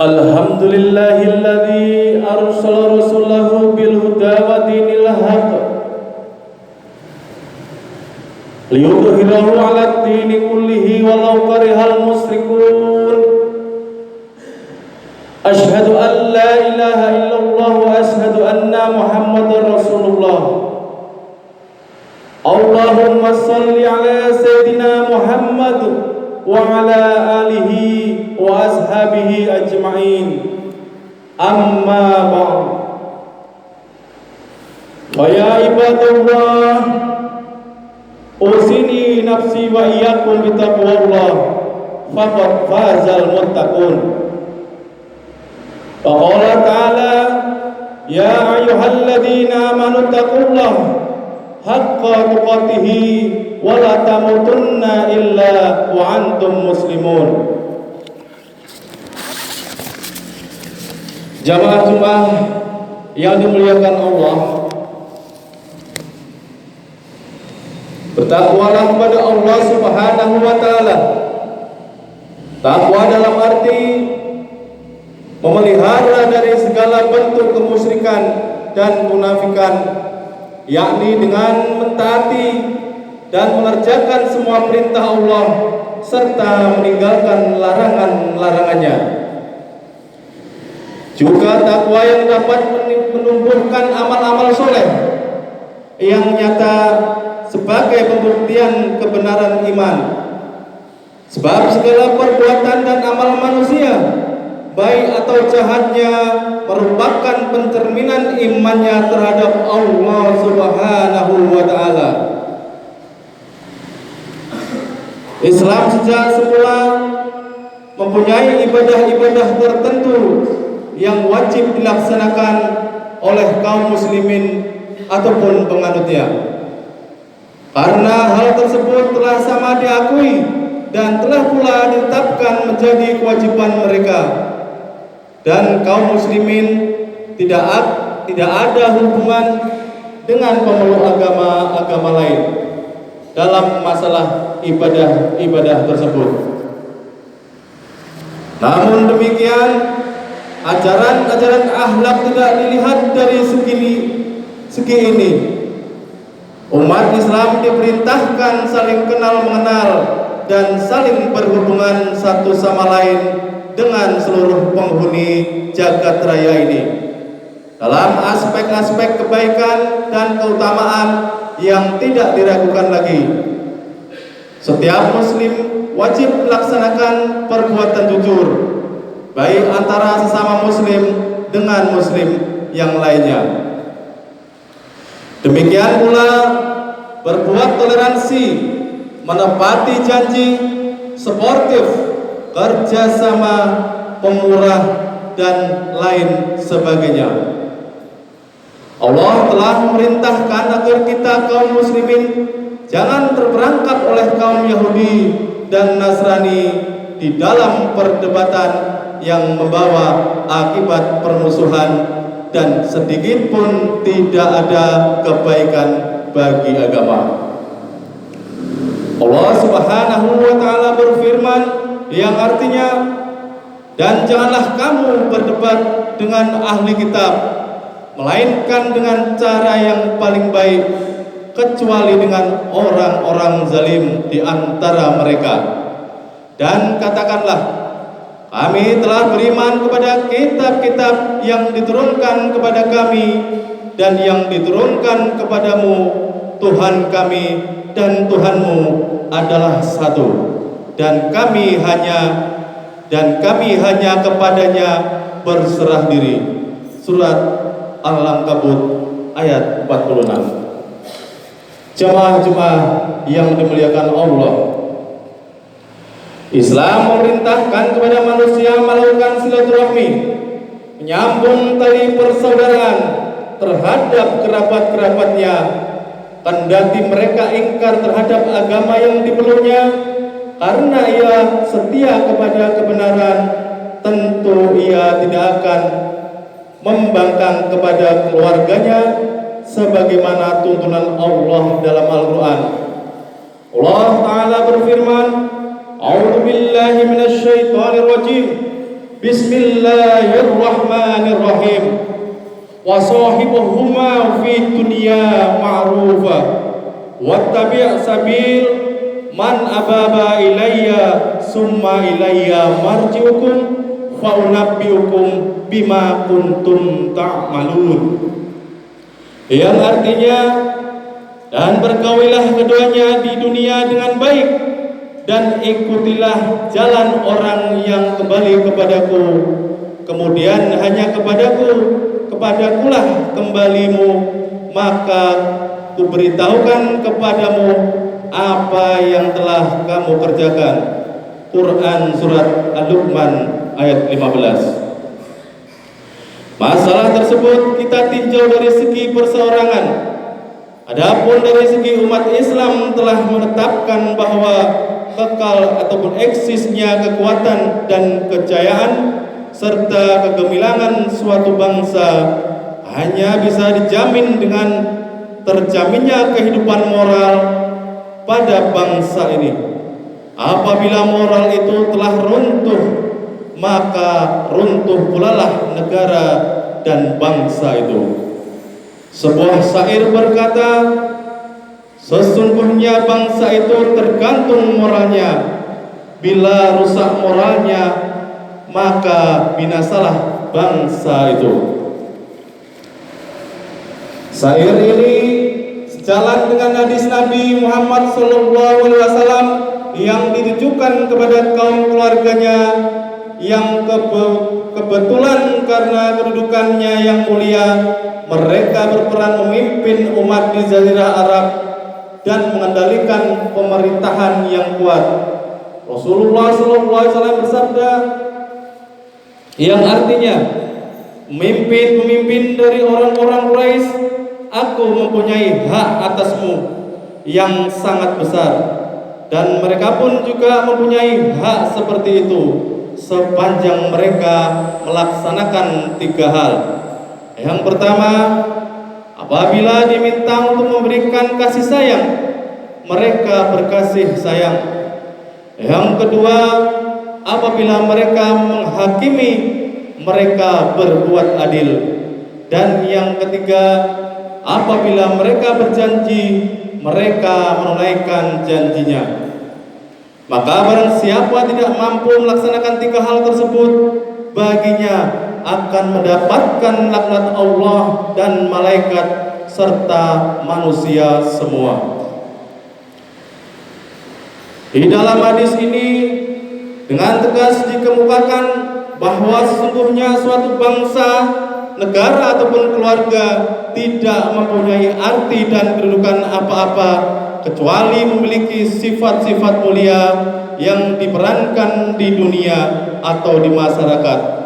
Alhamdulillahilladzi arsala rasulahu bil huda wa dinil haqq liyudhhirahu 'ala ad-dini kullihi walau karihal musyrikun. Asyhadu an la ilaha illallah wa asyhadu anna Muhammadar Rasulullah. Allahumma shalli 'ala sayyidina Muhammad wa 'ala alihi wa ashabihi ajma'in. Amma ba'd. Wa ya ibadallah, usini nafsi wa iyyakum bitaqwallah, faqad fazal muttaqun. Wa qala ta'ala, ya ayyuhalladzina amanu taqullaha haqqa tuqatih wa la tamutunna illa wa antum muslimun. Jamaah Jumat yang dimuliakan Allah, bertakwalah kepada Allah Subhanahu wa taala. Takwa dalam arti memelihara dari segala bentuk kemusyrikan dan kemunafikan, yakni dengan mentaati dan mengerjakan semua perintah Allah serta meninggalkan larangan-larangannya. Juga takwa yang dapat menumbuhkan amal-amal soleh yang nyata sebagai pembuktian kebenaran iman. Sebab segala perbuatan dan amal manusia, baik atau jahatnya, merupakan pencerminan imannya terhadap Allah Subhanahu wa taala. Islam sejak semula mempunyai ibadah-ibadah tertentu yang wajib dilaksanakan oleh kaum muslimin ataupun penganutnya. Karena hal tersebut telah sama diakui dan telah pula ditetapkan menjadi kewajiban mereka, dan kaum muslimin tidak ada hubungan dengan pemeluk agama lain dalam masalah ibadah tersebut. Namun demikian, ajaran-ajaran akhlak tidak dilihat dari segi ini. Umat Islam diperintahkan saling kenal mengenal dan saling berhubungan satu sama lain dengan seluruh penghuni jagat raya ini dalam aspek-aspek kebaikan dan keutamaan yang tidak diragukan lagi. Setiap muslim wajib melaksanakan perbuatan jujur, baik antara sesama muslim dengan muslim yang lainnya. Demikian pula berbuat toleransi, menepati janji, sportif, kerjasama, pemurah, dan lain sebagainya. Allah telah memerintahkan agar kita kaum muslimin jangan terperangkap oleh kaum Yahudi dan Nasrani di dalam perdebatan yang membawa akibat permusuhan dan sedikit pun tidak ada kebaikan bagi agama. Allah Subhanahu wa taala berfirman yang artinya, dan janganlah kamu berdebat dengan ahli kitab melainkan dengan cara yang paling baik, kecuali dengan orang-orang zalim di antara mereka. Dan katakanlah, kami telah beriman kepada kitab-kitab yang diturunkan kepada kami dan yang diturunkan kepadamu. Tuhan kami dan Tuhanmu adalah satu, dan kami hanya kepadanya berserah diri. Surat Al-Ankabut ayat 46. Jemaah-jemaah yang dimuliakan Allah, Islam memerintahkan kepada manusia melakukan silaturahmi, menyambung tali persaudaraan terhadap kerabat-kerabatnya, kendati mereka ingkar terhadap agama yang dipeluknya. Karena ia setia kepada kebenaran, tentu ia tidak akan membangkang kepada keluarganya sebagaimana tuntunan Allah dalam Al-Quran. Allah Ta'ala berfirman, A'udzu billahi minasyaitonir rajim. Bismillahirrahmanirrahim. Wa sahibuhuma fi dunya ma'rufa wattabi' sabil man ababa ilayya summa ilayya marji'ukum fa unabbi'ukum bima kuntum ta'malun. Yang artinya, dan berkawinlah keduanya di dunia dengan baik, dan ikutilah jalan orang yang kembali kepadaku, kemudian hanya kepadakulah kembalimu, maka kuberitahukan kepadamu apa yang telah kamu kerjakan. Quran Surat Al-Luqman ayat 15. Masalah tersebut kita tinjau dari segi perseorangan. Adapun dari segi umat Islam telah menetapkan bahwa kekal ataupun eksisnya kekuatan dan kejayaan serta kegemilangan suatu bangsa hanya bisa dijamin dengan terjaminnya kehidupan moral pada bangsa ini. Apabila moral itu telah runtuh, maka runtuh pula lah negara dan bangsa itu. Sebuah syair berkata, sesungguhnya bangsa itu tergantung moralnya. Bila rusak moralnya, maka binasalah bangsa itu. Syair ini sejalan dengan hadis Nabi Muhammad SAW yang ditujukan kepada kaum keluarganya yang kebetulan karena kedudukannya yang mulia, mereka berperan memimpin umat di Jazirah Arab dan mengendalikan pemerintahan yang kuat. Rasulullah SAW bersabda, yang artinya, pemimpin dari orang-orang Quraisy, aku mempunyai hak atasmu yang sangat besar, dan mereka pun juga mempunyai hak seperti itu, sepanjang mereka melaksanakan 3 hal. Yang pertama, apabila diminta untuk memberikan kasih sayang, mereka berkasih sayang. Yang kedua, apabila mereka menghakimi, mereka berbuat adil. Dan yang ketiga, apabila mereka berjanji, mereka menunaikan janjinya. Maka barang siapa tidak mampu melaksanakan 3 hal tersebut, baginya akan mendapatkan laknat Allah dan malaikat serta manusia semua. Di dalam hadis ini dengan tegas dikemukakan bahwa sesungguhnya suatu bangsa, negara ataupun keluarga tidak mempunyai arti dan kedudukan apa-apa kecuali memiliki sifat-sifat mulia yang diperankan di dunia atau di masyarakat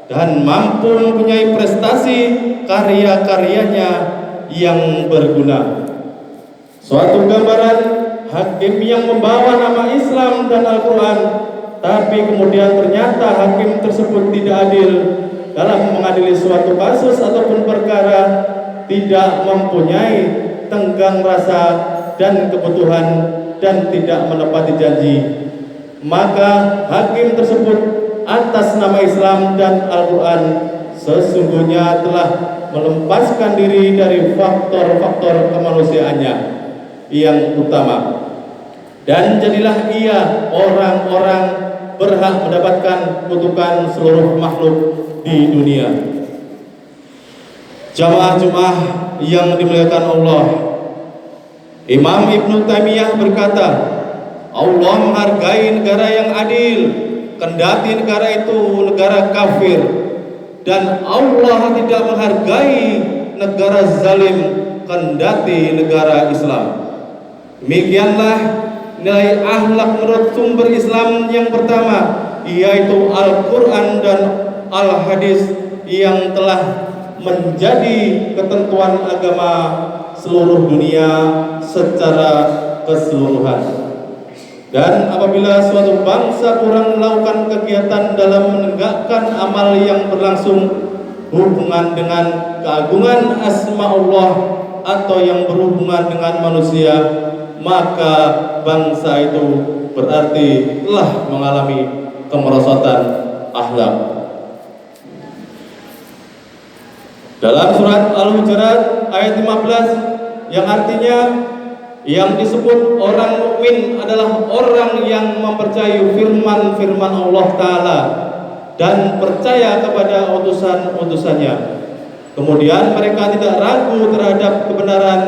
dan mampu mempunyai prestasi karya-karyanya yang berguna. Suatu gambaran hakim yang membawa nama Islam dan Al-Quran, tapi kemudian ternyata hakim tersebut tidak adil dalam mengadili suatu kasus ataupun perkara, tidak mempunyai tenggang rasa dan kebutuhan, dan tidak menepati janji, maka hakim tersebut atas nama Islam dan Al-Quran sesungguhnya telah melepaskan diri dari faktor-faktor kemanusiaannya yang utama, dan jadilah ia orang-orang berhak mendapatkan kutukan seluruh makhluk di dunia. Jamaah Jumat yang dimuliakan Allah, Imam Ibnu Taimiyah berkata, Allah menghargai negara yang adil, kendati negara itu negara kafir, dan Allah tidak menghargai negara zalim, kendati negara Islam. Demikianlah nilai akhlak menurut sumber Islam yang pertama, yaitu Al-Quran dan Al-Hadis yang telah menjadi ketentuan agama seluruh dunia secara keseluruhan. Dan apabila suatu bangsa kurang melakukan kegiatan dalam menegakkan amal yang berlangsung hubungan dengan keagungan asma Allah atau yang berhubungan dengan manusia, maka bangsa itu berarti telah mengalami kemerosotan akhlak. Dalam surat Al-Hujurat ayat 15 yang artinya yang disebut orang mukmin adalah orang yang mempercayai firman-firman Allah Ta'ala dan percaya kepada utusan-utusannya. Kemudian mereka tidak ragu terhadap kebenaran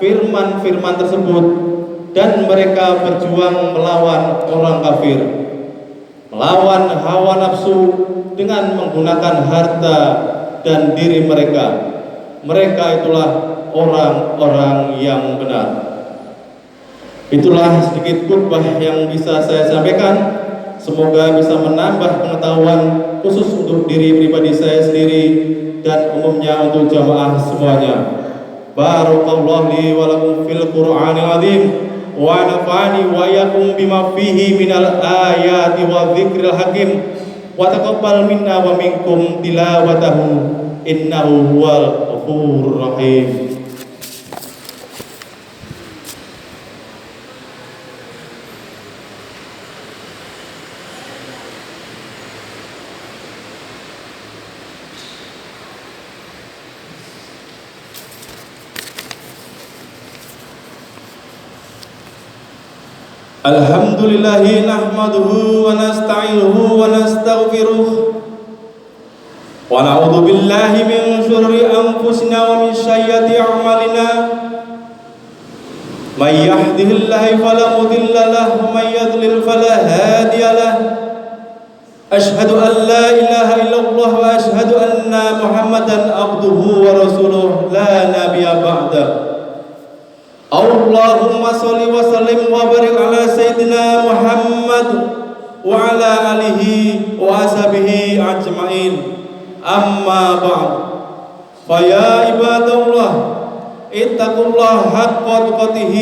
firman-firman tersebut dan mereka berjuang melawan orang kafir, melawan hawa nafsu dengan menggunakan harta dan diri mereka. Mereka itulah orang-orang yang benar. Itulah sedikit khutbah yang bisa saya sampaikan. Semoga bisa menambah pengetahuan khusus untuk diri pribadi saya sendiri dan umumnya untuk jamaah semuanya. Barakallahu li wa lakum fil Qur'anil azim wa nafa'ani wa iyyakum bima fihi minal ayati wa dzikril hakim wa taqabbal minna wa minkum tilawatahu innahu huwal ghafurur rahim. Alhamdulillahi nahmaduhu wa nasta'inuhu wa nastaghfiruh wa na'udzu billahi min syururi anfusina wa min sayyiati a'malina may yahdihillahu fala mudilla lahu wa may yudlil fala hadiya lahu asyhadu an la ilaha illallah wa asyhadu anna muhammadan abduhu wa rasuluh la nabiyya ba'da. Allahumma sholli wa sallim wa barik ala sayyidina Muhammad wa ala alihi wa ashabihi ajma'in. Amma ba'd. Fa ya ibadallah, ittaqullaha haqqa tuqatih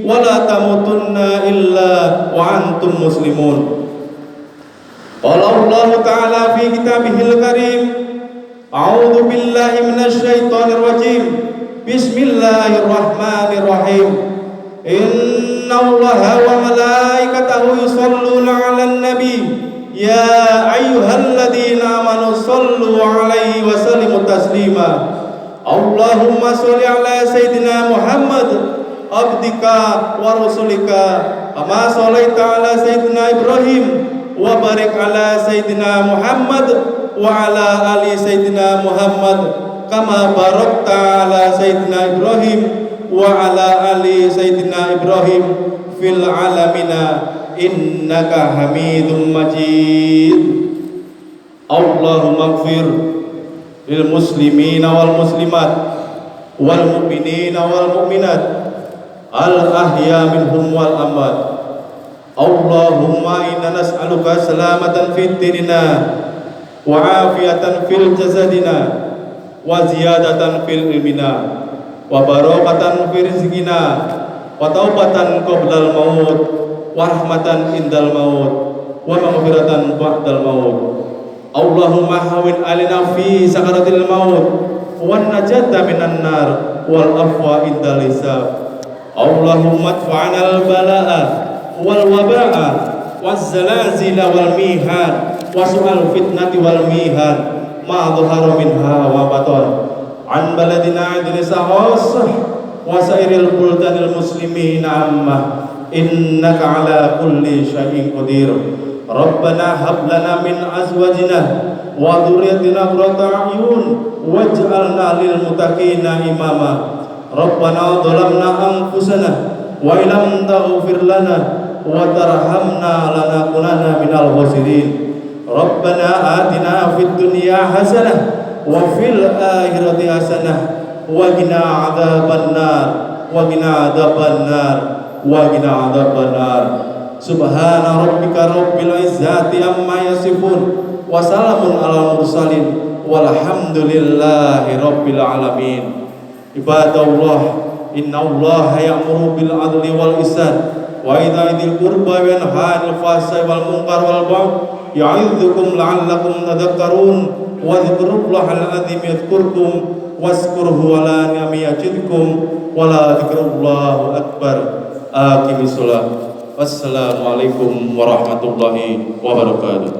wa la tamutunna illa wa antum muslimun. Qala Allah Ta'ala fi kitabihil karim, a'udzu billahi minasy syaithanir rajim. Bismillahirrahmanirrahim. Innallaha wa malaikatahu yusholluna 'alan nabi ya ayyuhalladzina amanu shollu 'alaihi wa sallimu taslima. Allahumma sholli 'ala sayyidina Muhammad abdika wa rasulika kama shallaita 'ala sayyidina Ibrahim wa barik 'ala sayyidina Muhammad wa 'ala ali sayyidina Muhammad kama barakta ala sayyidina Ibrahim wa ala ali sayyidina Ibrahim fil alamina innaka hamidum majid. Allahumma ighfir lil muslimina wal muslimat wal mu'minina wal mu'minat al ahya minhum wal amwat. Allahumma inna nas'aluka salamatan fid dinina wa afiyatan fil jasadina wa ziyadatan fil ilmina wa barakatan fi rizqina wa taubatan qoblal maut wa rahmatan indal maut wa maghfiratan ba'dal maut. Allahumma hawin alina fi sakaratil maut wan najata minan nar wal afwa indal hisab. Allahumma adfa'na al bala'a wal waba'a waz zalazila wal mihan wa su'al fitnati wal mihan ma dhahara minha wa batan an baladina Indonesia khassah wa sairil buldanil muslimin ammah innaka ala kulli syai'in qadir. Rabbana hab lana min azwajina wa dhurriyyatina qurrata a'yun waj'alna lil muttaqina imama. Rabbana dhalamna anfusana wa illam taghfir lana wa tarhamna lanakunanna minal khasirin. Rabbana atina fid dunya hasanah wa fil akhirati hasanah wa qina adzabannar wa qina adzabannar wa qina adzabannar. Subhana rabbika rabbil izzati amma yasifun wa salamun alal mursalin walhamdulillahi rabbil alamin. Ibadallah, innallaha ya'muru bil adli wal ihsan wa ita'i dzil qurba wa yanha 'anil fahsya'i wal munkar wal baghi ya'idzukum la'allakum tadhakkarun wa dzikrullahal azim yadhkurkum wazkurhu wa la yamyajidkum wa la dzikrullahu akbar. Aqimissalah. Wassalamualaikum warahmatullahi wabarakatuh.